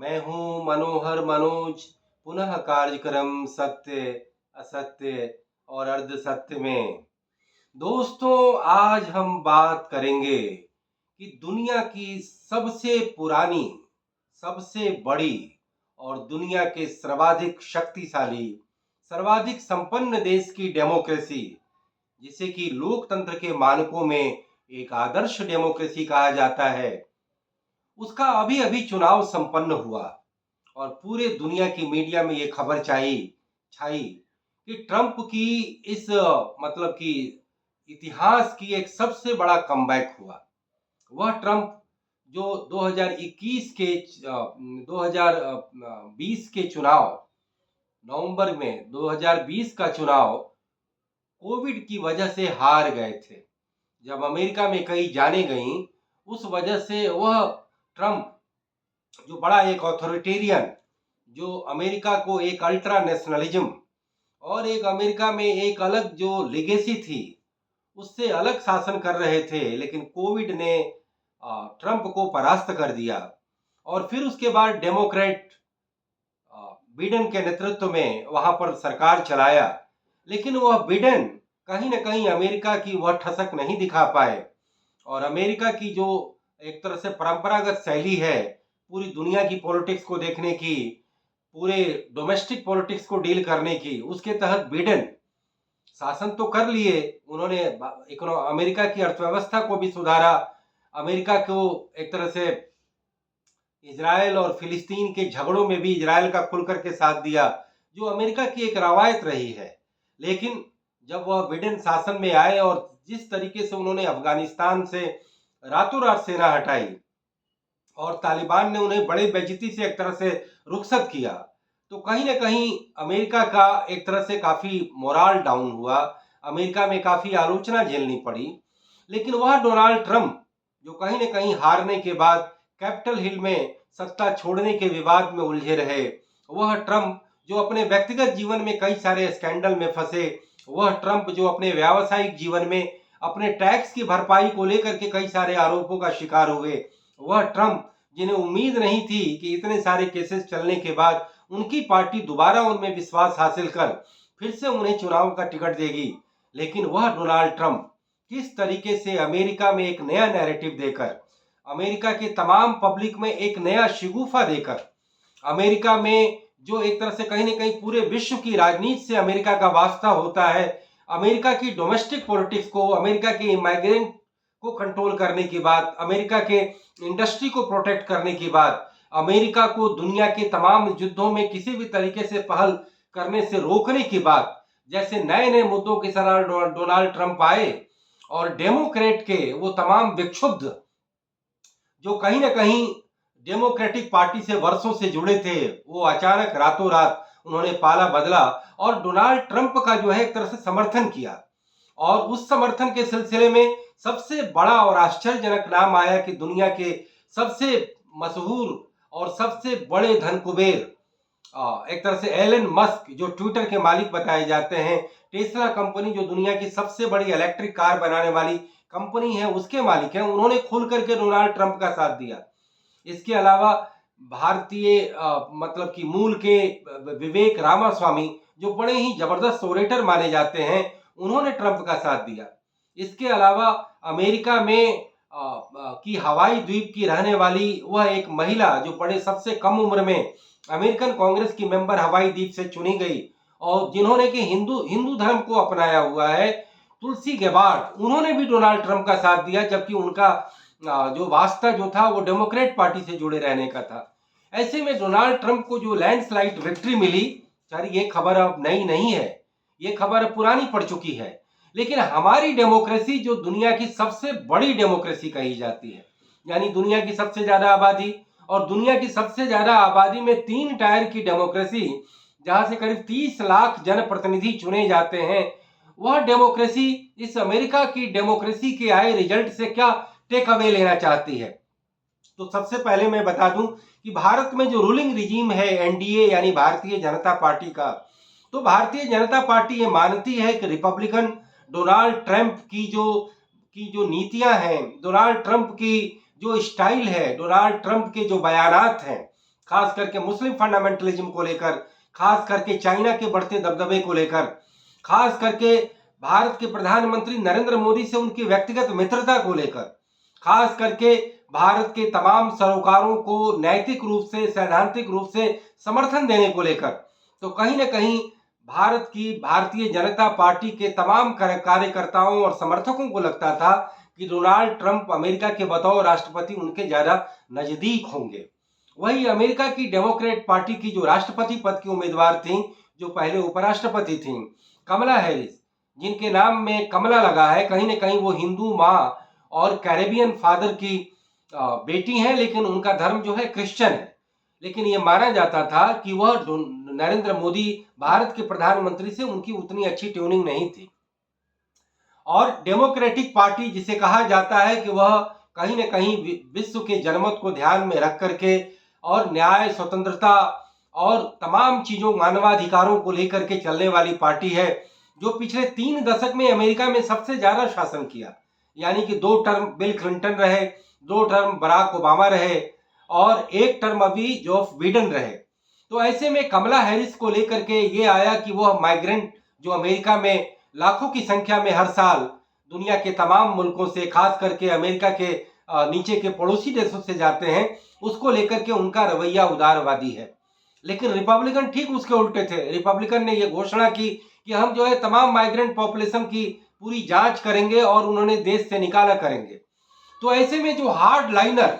मैं हूँ मनोहर मनोज। पुनः कार्यक्रम सत्य असत्य और अर्ध सत्य में। दोस्तों, आज हम बात करेंगे कि दुनिया की सबसे पुरानी, सबसे बड़ी और दुनिया के सर्वाधिक शक्तिशाली, सर्वाधिक संपन्न देश की डेमोक्रेसी, जिसे कि लोकतंत्र के मानकों में एक आदर्श डेमोक्रेसी कहा जाता है, उसका अभी अभी चुनाव संपन्न हुआ। और पूरे दुनिया की मीडिया में ये खबर छाई छाई कि ट्रंप की इस मतलब कि इतिहास की एक सबसे बड़ा कमबैक हुआ। वह ट्रंप जो 2021 के 2020 के चुनाव, नवंबर में 2020 का चुनाव कोविड की वजह से हार गए थे। जब अमेरिका में कई जाने गईं, उस वजह से वह ट्रंप जो बड़ा एक ऑथोरिटेरियन, जो अमेरिका को एक अल्ट्रा नेशनलिज्म और एक अमेरिका में एक अलग जो लेगेसी थी, उससे अलग शासन कर रहे थे, लेकिन कोविड ने ट्रंप को परास्त कर दिया। और फिर उसके बाद डेमोक्रेट बिडेन के नेतृत्व में वहां पर सरकार चलाया, लेकिन वह बिडेन कहीं ना कहीं अमेरिका की वह ठसक नहीं दिखा पाए। और अमेरिका की जो एक तरह से परंपरागत शैली है पूरी दुनिया की पॉलिटिक्स को देखने की, पूरे डोमेस्टिक पॉलिटिक्स को डील करने की, उसके तहत बिडेन शासन तो कर लिए। उन्होंने अमेरिका की अर्थव्यवस्था को भी सुधारा, अमेरिका को एक तरह से इजराइल और फिलिस्तीन के झगड़ों में भी इजराइल का खुल करके साथ दिया, जो अमेरिका की एक रवायत रही है। लेकिन जब वह बिडेन शासन में आए और जिस तरीके से उन्होंने अफगानिस्तान से रातों रात सेना हटाई और तालिबान ने उन्हें बड़े बेइज्जती से एक तरह से रुखसत किया, तो कहीं ना कहीं अमेरिका का एक तरह से काफी मोराल डाउन हुआ। अमेरिका में काफी आलोचना झेलनी पड़ी। लेकिन वह डोनाल्ड ट्रंप जो कहीं ना कहीं हारने के बाद कैपिटल हिल में सत्ता छोड़ने के विवाद में उलझे रहे, वह ट्रंप जो अपने व्यक्तिगत जीवन में कई सारे स्कैंडल में फंसे, वह ट्रंप जो अपने व्यावसायिक जीवन में अपने टैक्स की भरपाई को लेकर के कई सारे आरोपों का शिकार हुए, वह ट्रंप जिन्हें उम्मीद नहीं थी कि इतने सारे केसेस चलने के बाद उनकी पार्टी दोबारा उनमें विश्वास हासिल कर फिर से उन्हें चुनाव का टिकट देगी, लेकिन वह डोनाल्ड ट्रंप किस तरीके से अमेरिका में एक नया नैरेटिव देकर, अमेरिका के तमाम पब्लिक में एक नया शिगुफा देकर, अमेरिका में जो एक तरह से कहीं ना कहीं पूरे विश्व की राजनीति से अमेरिका का वास्ता होता है, अमेरिका की डोमेस्टिक पॉलिटिक्स को, अमेरिका के इमाइग्रेंट को कंट्रोल करने की बात, अमेरिका के इंडस्ट्री को प्रोटेक्ट करने की बात, अमेरिका को दुनिया के तमाम युद्धों में किसी भी तरीके से पहल करने से रोकने की बात, जैसे नए नए मुद्दों के साथ डोनाल्ड ट्रंप आए और डेमोक्रेट के वो तमाम विक्षुब्ध जो कहीं ना कहीं डेमोक्रेटिक पार्टी से वर्षों से जुड़े थे, वो अचानक रातों रात उन्होंने पाला बदला और डोनाल्ड ट्रंप का जो है एक तरह से समर्थन किया। और उस समर्थन के सिलसिले में सबसे बड़ा और आश्चर्यजनक नाम आया कि दुनिया के सबसे मशहूर और सबसे बड़े धन कुबेर, एक तरह से एलन मस्क जो ट्विटर के मालिक बताए जाते हैं, टेस्ला कंपनी जो दुनिया की सबसे बड़ी इलेक्ट्रिक कार बनाने वाली कंपनी है, उसके मालिक हैं, उन्होंने खुल करके डोनाल्ड ट्रंप का साथ दिया। इसके अलावा भारतीय मतलब कि मूल के विवेक रामास्वामी जो बड़े ही जबरदस्त ओरेटर माने जाते हैं, उन्होंने ट्रंप का साथ दिया। इसके अलावा अमेरिका में की हवाई द्वीप की रहने वाली वह एक महिला जो बड़े सबसे कम उम्र में अमेरिकन कांग्रेस की मेंबर हवाई द्वीप से चुनी गई और जिन्होंने कि हिंदू हिंदू धर्म को अपनाया हुआ है, तुलसी गेबार्ड, उन्होंने भी डोनाल्ड ट्रंप का साथ दिया, जबकि उनका जो वास्ता जो था वो डेमोक्रेट पार्टी से जुड़े रहने का था। ऐसे में डोनाल्ड ट्रंप को जो लैंडस्लाइड विक्ट्री मिली, सर ये खबर अब नई नहीं है, ये खबर पुरानी पड़ चुकी है। लेकिन हमारी डेमोक्रेसी जो दुनिया की सबसे बड़ी डेमोक्रेसी कही जाती है, यानी दुनिया की सबसे ज्यादा आबादी और दुनिया की सबसे ज्यादा आबादी में 3 टायर की डेमोक्रेसी, जहां से करीब 30 लाख जनप्रतिनिधि चुने जाते हैं, वह डेमोक्रेसी इस अमेरिका की डेमोक्रेसी के आए रिजल्ट से क्या टेक अवे लेना चाहती है। तो सबसे पहले मैं बता दूं कि भारत में जो रूलिंग रिजीम है एनडीए यानी भारतीय जनता पार्टी का, तो भारतीय जनता पार्टी ये मानती है कि रिपब्लिकन डोनाल्ड ट्रंप की जो नीतियां हैं, डोनाल्ड ट्रंप की जो स्टाइल है, डोनाल्ड ट्रंप के जो बयानात हैं, खास करके मुस्लिम फंडामेंटलिज्म को लेकर, खास करके चाइना के बढ़ते दबदबे को लेकर, खास करके भारत के प्रधानमंत्री नरेंद्र मोदी से उनकी व्यक्तिगत मित्रता को लेकर, खास करके भारत के तमाम सरोकारों को नैतिक रूप से, सैद्धांतिक रूप से समर्थन देने को लेकर, तो कहीं न कहीं भारत की भारतीय जनता पार्टी के तमाम कार्यकर्ताओं और समर्थकों को लगता था कि डोनाल्ड ट्रंप अमेरिका के बतौर राष्ट्रपति उनके ज्यादा नजदीक होंगे। वही अमेरिका की डेमोक्रेट पार्टी की जो राष्ट्रपति पद की उम्मीदवार थी, जो पहले उपराष्ट्रपति थी, कमला हैरिस, जिनके नाम में कमला लगा है, कहीं न कहीं वो हिंदू माँ और कैरेबियन फादर की बेटी हैं, लेकिन उनका धर्म जो है क्रिश्चियन है। लेकिन ये माना जाता था कि वह नरेंद्र मोदी भारत के प्रधानमंत्री से उनकी उतनी अच्छी ट्यूनिंग नहीं थी। और डेमोक्रेटिक पार्टी जिसे कहा जाता है कि वह कहीं न कहीं विश्व के जनमत को ध्यान में रख करके और न्याय, स्वतंत्रता और तमाम चीजों, मानवाधिकारों को लेकर के चलने वाली पार्टी है, जो पिछले 3 दशक में अमेरिका में सबसे ज्यादा शासन किया। यानी कि 2 टर्म बिल क्लिंटन रहे, 2 टर्म बराक ओबामा रहे और 1 टर्म अभी जो बिडेन रहे। तो ऐसे में कमला हैरिस को लेकर के ये आया कि वह माइग्रेंट जो अमेरिका में लाखों की संख्या में हर साल दुनिया के तमाम मुल्कों से, खास करके अमेरिका के नीचे के पड़ोसी देशों से जाते हैं, उसको लेकर के उनका रवैया उदारवादी है। लेकिन रिपब्लिकन ठीक उसके उल्टे थे। रिपब्लिकन ने यह घोषणा की कि हम जो है तमाम माइग्रेंट पॉपुलेशन की पूरी जांच करेंगे और उन्होंने देश से निकाला करेंगे। तो ऐसे में जो हार्ड लाइनर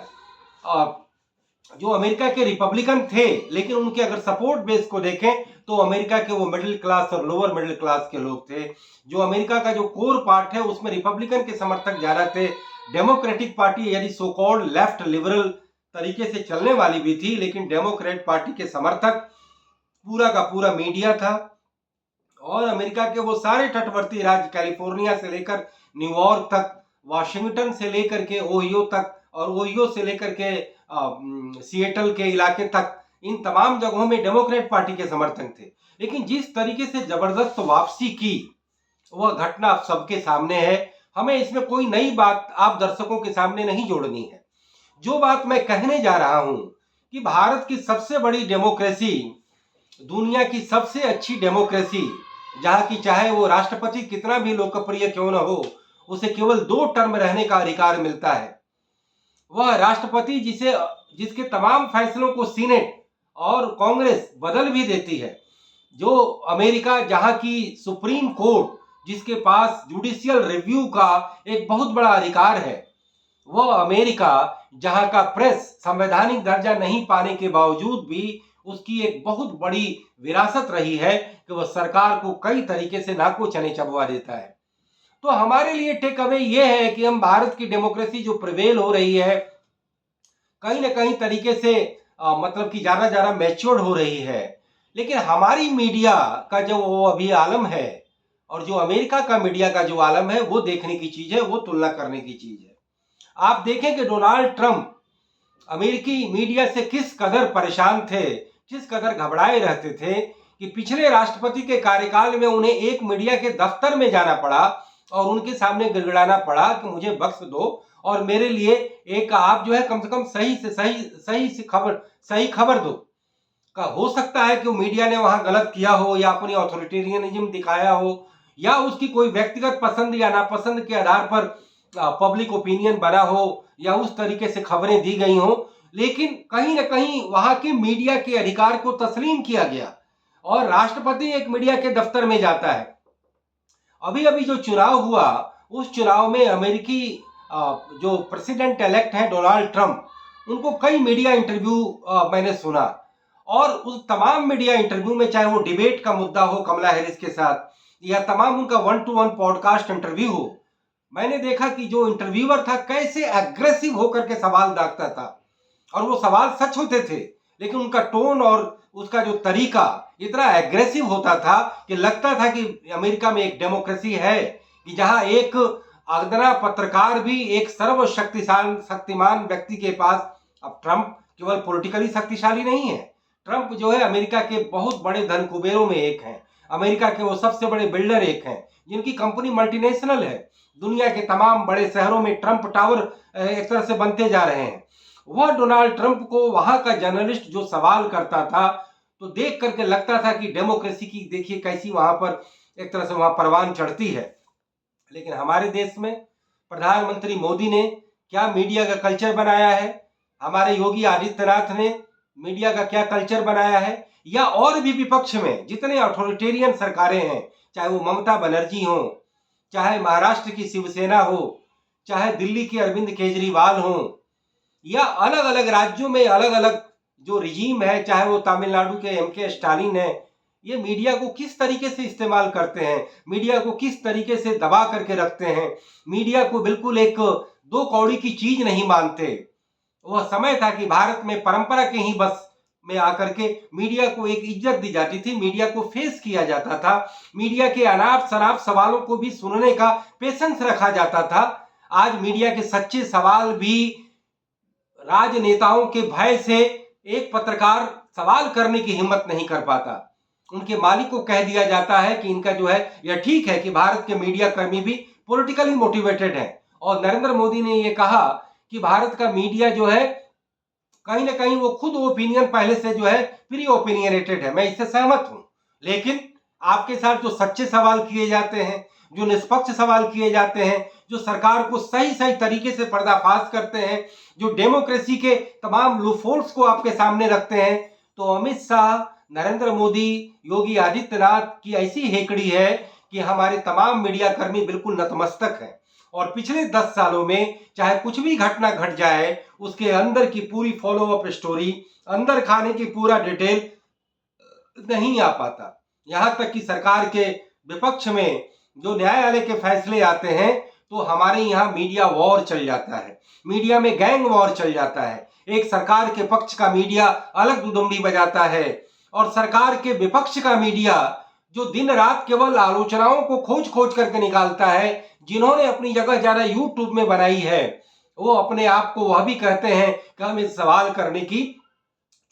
जो अमेरिका के रिपब्लिकन थे, लेकिन उनके अगर सपोर्ट बेस को देखें तो अमेरिका के वो मिडिल क्लास और लोअर मिडिल क्लास के लोग थे। जो अमेरिका का जो कोर पार्ट है उसमें रिपब्लिकन के समर्थक ज्यादा थे। डेमोक्रेटिक पार्टी यदि सो कॉल्ड लेफ्ट लिबरल तरीके से चलने वाली भी थी, लेकिन डेमोक्रेट पार्टी के समर्थक पूरा का पूरा मीडिया था। और अमेरिका के वो सारे तटवर्ती राज्य, कैलिफोर्निया से लेकर न्यूयॉर्क तक, वाशिंगटन से लेकर के ओहियो तक और ओहियो से लेकर के सिएटल के इलाके तक, इन तमाम जगहों में डेमोक्रेट पार्टी के समर्थक थे। लेकिन जिस तरीके से जबरदस्त वापसी की वह घटना आप सबके सामने है। हमें इसमें कोई नई बात आप दर्शकों के सामने नहीं जोड़नी है। जो बात मैं कहने जा रहा हूं कि भारत की सबसे बड़ी डेमोक्रेसी, दुनिया की सबसे अच्छी डेमोक्रेसी, जहां की चाहे वो राष्ट्रपति कितना भी लोकप्रिय क्यों न हो, उसे केवल 2 टर्म रहने का अधिकार मिलता है। वह राष्ट्रपति जिसके तमाम फैसलों को सीनेट और कांग्रेस बदल भी देती है। जो अमेरिका, जहां की सुप्रीम कोर्ट, जिसके पास जुडिशियल रिव्यू का एक बहुत बड़ा अधिकार है, वह अमेरिका जहां का प्रेस संवैधानिक दर्जा नहीं पाने के बावजूद भी उसकी एक बहुत बड़ी विरासत रही है कि वह सरकार को कई तरीके से नाको चने चबवा देता है। तो हमारे लिए टेक अवे ये है कि हम भारत की डेमोक्रेसी जो प्रिवेल हो रही है, कहीं ना कहीं तरीके से मतलब कि ज्यादा मैच्योर्ड हो रही है। लेकिन हमारी मीडिया का जो वो अभी आलम है और जो अमेरिका का मीडिया का जो आलम है, वो देखने की चीज है, वो तुलना करने की चीज है। आप देखें कि डोनाल्ड ट्रंप अमेरिकी मीडिया से किस कदर परेशान थे, किस कदर घबराए रहते थे कि पिछले राष्ट्रपति के कार्यकाल में उन्हें एक मीडिया के दफ्तर में जाना पड़ा और उनके सामने गिड़गिड़ाना पड़ा कि मुझे बख्श दो और मेरे लिए एक आप जो है कम से कम सही खबर दो। का हो सकता है कि वो मीडिया ने वहां गलत किया हो या अपनी ऑथोरिटेरियनिज्म दिखाया हो या उसकी कोई व्यक्तिगत पसंद या नापसंद के आधार पर पब्लिक ओपिनियन बना हो या उस तरीके से खबरें दी गई हो, लेकिन कहीं ना कहीं वहां के मीडिया के अधिकार को तस्लीम किया गया और राष्ट्रपति एक मीडिया के दफ्तर में जाता है। अभी अभी जो चुनाव हुआ, उस चुनाव में अमेरिकी जो प्रेसिडेंट इलेक्ट हैं डोनाल्ड ट्रंप, उनको कई मीडिया इंटरव्यू मैंने सुना और उस तमाम मीडिया इंटरव्यू में, चाहे वो डिबेट का मुद्दा हो कमला हैरिस के साथ या तमाम उनका 1-to-1 पॉडकास्ट इंटरव्यू हो, मैंने देखा कि जो इंटरव्यूअर था कैसे एग्रेसिव होकर के सवाल दागता था और वो सवाल सच होते थे, लेकिन उनका टोन और उसका जो तरीका इतना एग्रेसिव होता था कि लगता था कि अमेरिका में एक डेमोक्रेसी है कि जहां एक अदना पत्रकार भी एक शक्तिमान व्यक्ति के पास, अब ट्रंप केवल पॉलिटिकली शक्तिशाली नहीं है, ट्रंप जो है अमेरिका के बहुत बड़े धन कुबेरों में एक हैं, अमेरिका के वो सबसे बड़े बिल्डर एक हैं जिनकी कंपनी मल्टीनेशनल है। दुनिया के तमाम बड़े शहरों में ट्रंप टावर एक तरह से बनते जा रहे हैं। वह डोनाल्ड ट्रंप को वहां का जर्नलिस्ट जो सवाल करता था तो देख करके लगता था कि डेमोक्रेसी की देखिए कैसी वहां पर एक तरह से वहां परवान चढ़ती है। लेकिन हमारे देश में प्रधानमंत्री मोदी ने क्या मीडिया का कल्चर बनाया है, हमारे योगी आदित्यनाथ ने मीडिया का क्या कल्चर बनाया है, या और भी विपक्ष में जितने अथॉरिटेरियन सरकारें हैं, चाहे वो ममता बनर्जी हो, चाहे महाराष्ट्र की शिवसेना हो, चाहे दिल्ली के अरविंद केजरीवाल हो, या अलग अलग राज्यों में अलग अलग जो रिजीम है, चाहे वो तमिलनाडु के एमके स्टालिन है, ये मीडिया को किस तरीके से इस्तेमाल करते हैं, मीडिया को किस तरीके से दबा करके रखते हैं, मीडिया को बिल्कुल एक दो कौड़ी की चीज नहीं मानते। वह समय था कि भारत में परंपरा के ही बस में आकर के मीडिया को एक इज्जत दी जाती थी, मीडिया को फेस किया जाता था, मीडिया के अनाप शनाप सवालों को भी सुनने का पेशेंस रखा जाता था। आज मीडिया के सच्चे सवाल भी राजनेताओं के भय से एक पत्रकार सवाल करने की हिम्मत नहीं कर पाता। उनके मालिक को कह दिया जाता है कि इनका जो है यह ठीक है कि भारत के मीडिया कर्मी भी पॉलिटिकली मोटिवेटेड हैं, और नरेंद्र मोदी ने यह कहा कि भारत का मीडिया जो है कहीं ना कहीं वो खुद ओपिनियन पहले से जो है प्री ओपिनियनेटेड है। मैं इससे सहमत हूं, लेकिन आपके साथ जो सच्चे सवाल किए जाते हैं, जो निष्पक्ष सवाल किए जाते हैं, जो सरकार को सही सही तरीके से पर्दाफाश करते हैं, जो डेमोक्रेसी के तमाम लूफहोल्स को आपके सामने रखते हैं, तो अमित शाह, नरेंद्र मोदी, योगी आदित्यनाथ की ऐसी हेकड़ी है कि हमारे तमाम मीडिया कर्मी बिल्कुल नतमस्तक हैं। और पिछले 10 सालों में चाहे कुछ भी घटना घट जाए, उसके अंदर की पूरी फॉलो अप स्टोरी, अंदर खाने की पूरा डिटेल नहीं आ पाता। यहां तक कि सरकार के विपक्ष में जो न्यायालय के फैसले आते हैं तो हमारे यहाँ मीडिया वॉर चल जाता है, मीडिया में गैंग वॉर चल जाता है। एक सरकार के पक्ष का मीडिया अलग दुदुम्बी बजाता है, और सरकार के विपक्ष का मीडिया जो दिन रात केवल आलोचनाओं को खोज खोज करके निकालता है, जिन्होंने अपनी जगह ज्यादा यूट्यूब में बनाई है, वो अपने आप को वह भी कहते हैं कि हमें सवाल करने की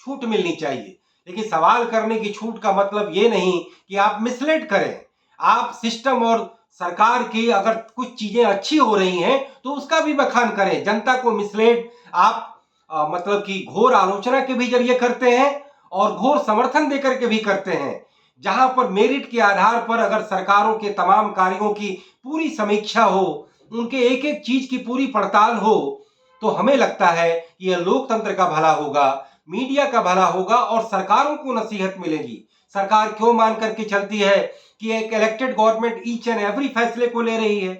छूट मिलनी चाहिए। लेकिन सवाल करने की छूट का मतलब ये नहीं कि आप मिसलीड करें। आप सिस्टम और सरकार की अगर कुछ चीजें अच्छी हो रही हैं तो उसका भी बखान करें। जनता को मिसलीड आप मतलब कि घोर आलोचना के भी जरिए करते हैं और घोर समर्थन देकर के भी करते हैं। जहां पर मेरिट के आधार पर अगर सरकारों के तमाम कार्यों की पूरी समीक्षा हो, उनके एक एक चीज की पूरी पड़ताल हो, तो हमें लगता है कि यह लोकतंत्र का भला होगा, मीडिया का भला होगा और सरकारों को नसीहत मिलेगी। सरकार क्यों मान करके चलती है कि एक elected government each and every फैसले को ले रही है।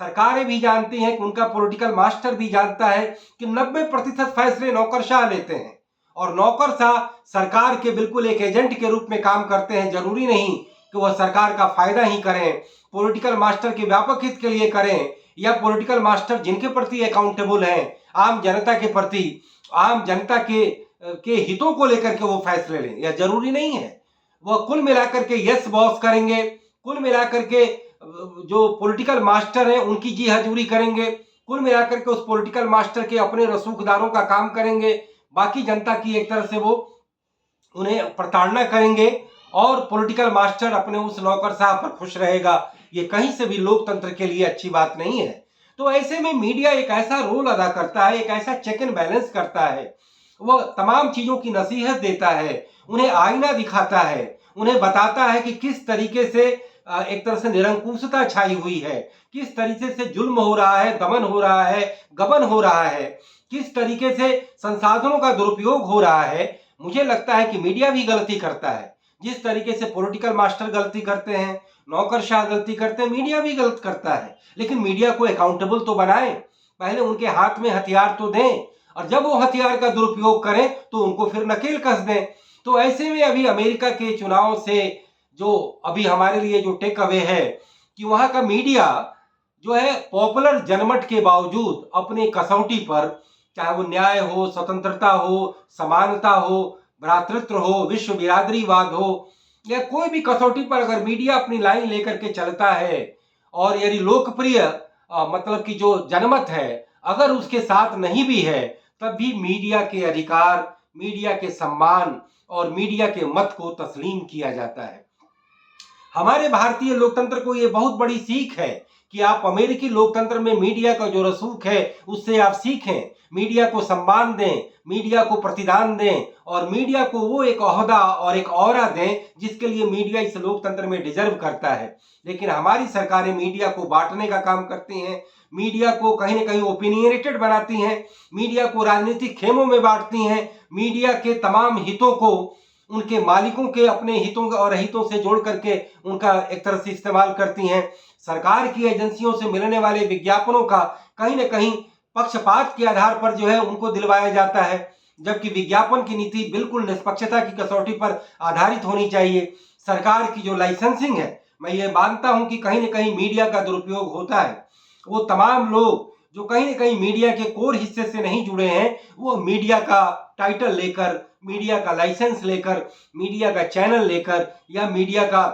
सरकारें भी जानती हैं कि उनका पॉलिटिकल मास्टर भी जानता है कि 90% फैसले नौकरशाह लेते हैं, और नौकरशाह सरकार के बिल्कुल एक एजेंट के रूप में काम करते हैं। जरूरी नहीं कि वह सरकार का फायदा ही करें, पॉलिटिकल मास्टर के व्यापक हित के लिए करें, या पॉलिटिकल मास्टर जिनके प्रति अकाउंटेबल हैं, आम जनता के प्रति, आम जनता के हितों को लेकर के वो फैसले लें, यह जरूरी नहीं है। वह कुल मिलाकर के यस बॉस करेंगे, कुल मिलाकर के जो पॉलिटिकल मास्टर हैं उनकी जी हजूरी करेंगे, कुल मिलाकर के उस पॉलिटिकल मास्टर के अपने रसूखदारों का काम करेंगे, बाकी जनता की एक तरह से वो उन्हें प्रताड़ना करेंगे, और पॉलिटिकल मास्टर अपने उस नौकरशाह पर खुश रहेगा। ये कहीं से भी लोकतंत्र के लिए अच्छी बात नहीं है। तो ऐसे में मीडिया एक ऐसा रोल अदा करता है, एक ऐसा चेक एंड बैलेंस करता है, वह तमाम चीजों की नसीहत देता है, उन्हें आईना दिखाता है, उन्हें बताता है कि किस तरीके से एक तरह से निरंकुशता छाई हुई है, किस तरीके से जुल्म हो रहा है, दमन हो रहा है, गबन हो रहा है, किस तरीके से संसाधनों का दुरुपयोग हो रहा है। मुझे लगता है कि मीडिया भी गलती करता है। जिस तरीके से पॉलिटिकल मास्टर गलती करते हैं, नौकरशाह गलती करते हैं, मीडिया भी गलत करता है। लेकिन मीडिया को अकाउंटेबल तो बनाएं, पहले उनके हाथ में हथियार तो दें, और जब वो हथियार का दुरुपयोग करें तो उनको फिर नकेल कस दें। तो ऐसे में अभी अमेरिका के चुनाव से जो अभी हमारे लिए जो टेक अवे है कि वहां का मीडिया जो है पॉपुलर जनमत के बावजूद अपने कसौटी पर, चाहे वो न्याय हो, स्वतंत्रता हो, समानता हो, भ्रातृत्व हो, विश्व बिरादरीवाद हो, या कोई भी कसौटी पर अगर मीडिया अपनी लाइन लेकर के चलता है, और यदि लोकप्रिय मतलब कि जो जनमत है अगर उसके साथ नहीं भी है, तब भी मीडिया के अधिकार, मीडिया के सम्मान और मीडिया के मत को तस्लीम किया जाता है। हमारे भारतीय लोकतंत्र को यह बहुत बड़ी सीख है कि आप अमेरिकी लोकतंत्र में मीडिया का जो रसूख है उससे आप सीखें, मीडिया को सम्मान दें, मीडिया को प्रतिदान दें और मीडिया को वो एक ओहदा और एक ऑरा दें जिसके लिए मीडिया इस लोकतंत्र में डिजर्व करता है। लेकिन हमारी सरकारें मीडिया को बांटने का काम करती हैं, मीडिया को कहीं ना कहीं ओपिनियनेटेड बनाती हैं, मीडिया को राजनीतिक खेमों में बांटती हैं, मीडिया के तमाम हितों को उनके मालिकों के अपने हितों और हितों से जोड़ करके उनका एक तरह से इस्तेमाल करती हैं। सरकार की एजेंसियों से मिलने वाले विज्ञापनों का कहीं ना कहीं पक्षपात के आधार पर जो है उनको दिलवाया जाता है, जबकि विज्ञापन की नीति बिल्कुल निष्पक्षता की कसौटी पर आधारित होनी चाहिए। सरकार की जो लाइसेंसिंग है, मैं ये मानता हूं कि कहीं ना कहीं मीडिया का दुरुपयोग होता है। वो तमाम लोग जो कहीं ना कहीं मीडिया के कोर हिस्से से नहीं जुड़े हैं, वो मीडिया का टाइटल लेकर, मीडिया का लाइसेंस लेकर, मीडिया का चैनल लेकर या मीडिया का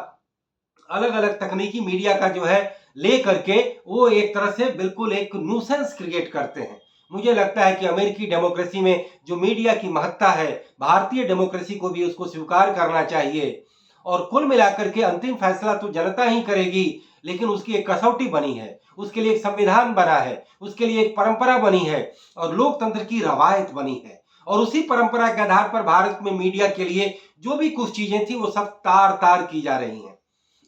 अलग अलग तकनीकी मीडिया का जो है ले करके वो एक तरह से बिल्कुल एक न्यूसेंस क्रिएट करते हैं। मुझे लगता है कि अमेरिकी डेमोक्रेसी में जो मीडिया की महत्ता है, भारतीय डेमोक्रेसी को भी उसको स्वीकार करना चाहिए। और कुल मिलाकर के अंतिम फैसला तो जनता ही करेगी, लेकिन उसकी एक कसौटी बनी है, उसके लिए एक संविधान बना है, उसके लिए एक परंपरा बनी है और लोकतंत्र की रवायत बनी है। और उसी परंपरा के आधार पर भारत में मीडिया के लिए जो भी कुछ चीजें थी वो सब तार तार की जा रही हैं।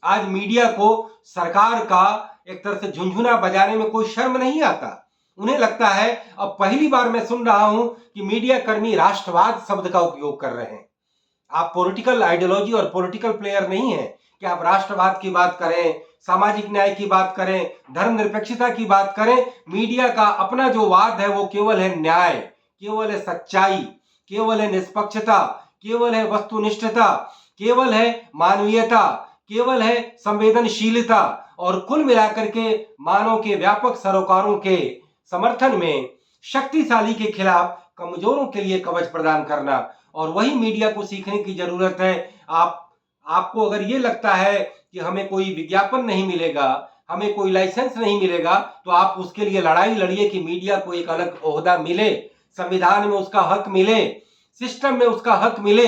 आज मीडिया को सरकार का एक तरह से झुनझुना बजाने में कोई शर्म नहीं आता। उन्हें लगता है, अब पहली बार मैं सुन रहा हूं कि मीडिया कर्मी राष्ट्रवाद शब्द का उपयोग कर रहे हैं। आप पॉलिटिकल आइडियोलॉजी और पॉलिटिकल प्लेयर नहीं है कि आप राष्ट्रवाद की बात करें, सामाजिक न्याय की बात करें, धर्मनिरपेक्षता की बात करें। मीडिया का अपना जो वाद है वो केवल है न्याय, केवल है सच्चाई, केवल है निष्पक्षता, केवल है वस्तुनिष्ठता, केवल है मानवीयता, केवल है संवेदनशीलता और कुल मिलाकर के मानव के व्यापक सरोकारों के समर्थन में शक्तिशाली के खिलाफ कमजोरों के लिए कवच प्रदान करना। और वही मीडिया को सीखने की जरूरत है। आपको अगर ये लगता है कि हमें कोई विज्ञापन नहीं मिलेगा, हमें कोई लाइसेंस नहीं मिलेगा, तो आप उसके लिए लड़ाई लड़िए कि मीडिया को एक अलग ओहदा मिले, संविधान में उसका हक मिले, सिस्टम में उसका हक मिले।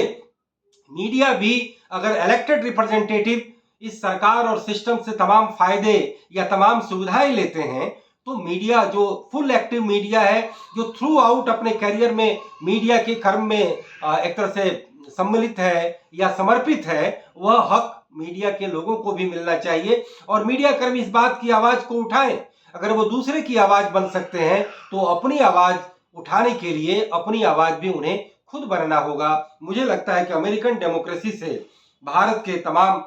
मीडिया भी अगर इलेक्टेड रिप्रेजेंटेटिव इस सरकार और सिस्टम से तमाम फायदे या तमाम सुविधाएं लेते हैं, तो मीडिया जो फुल एक्टिव मीडिया है, जो थ्रू आउट अपने करियर में मीडिया के कर्म में एक तरह से सम्मिलित है या समर्पित है, वह हक मीडिया के लोगों को भी मिलना चाहिए। और मीडिया कर्मी इस बात की आवाज को उठाएं। अगर वो दूसरे की आवाज बन सकते हैं तो अपनी आवाज उठाने के लिए अपनी आवाज भी उन्हें खुद बनना होगा। मुझे लगता है कि अमेरिकन डेमोक्रेसी से भारत के तमाम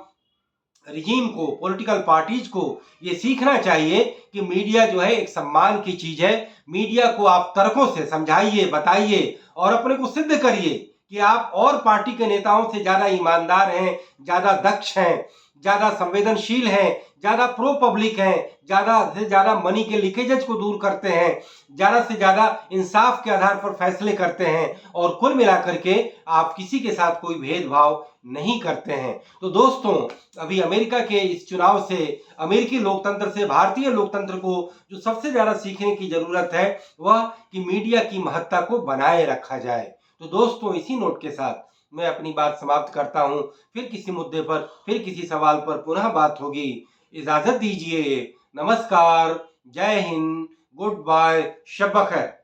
रिजीम को, पॉलिटिकल पार्टीज को ये सीखना चाहिए कि मीडिया जो है एक सम्मान की चीज है। मीडिया को आप तर्कों से समझाइए, बताइए और अपने को सिद्ध करिए कि आप और पार्टी के नेताओं से ज्यादा ईमानदार हैं, ज्यादा दक्ष हैं, ज्यादा संवेदनशील हैं, ज्यादा प्रो पब्लिक हैं, ज्यादा से ज्यादा मनी के लीकेजेस को दूर करते हैं, ज्यादा से ज्यादा इंसाफ के आधार पर फैसले करते हैं और कुल मिलाकर के आप किसी के साथ कोई भेदभाव नहीं करते हैं। तो दोस्तों, अभी अमेरिका के इस चुनाव से, अमेरिकी लोकतंत्र से भारतीय लोकतंत्र को जो सबसे ज्यादा सीखने की जरूरत है वह कि मीडिया की महत्ता को बनाए रखा जाए। तो दोस्तों, इसी नोट के साथ मैं अपनी बात समाप्त करता हूं। फिर किसी मुद्दे पर, फिर किसी सवाल पर पुनः बात होगी। इजाजत दीजिए। नमस्कार, जय हिंद, गुड बाय, शब बखैर।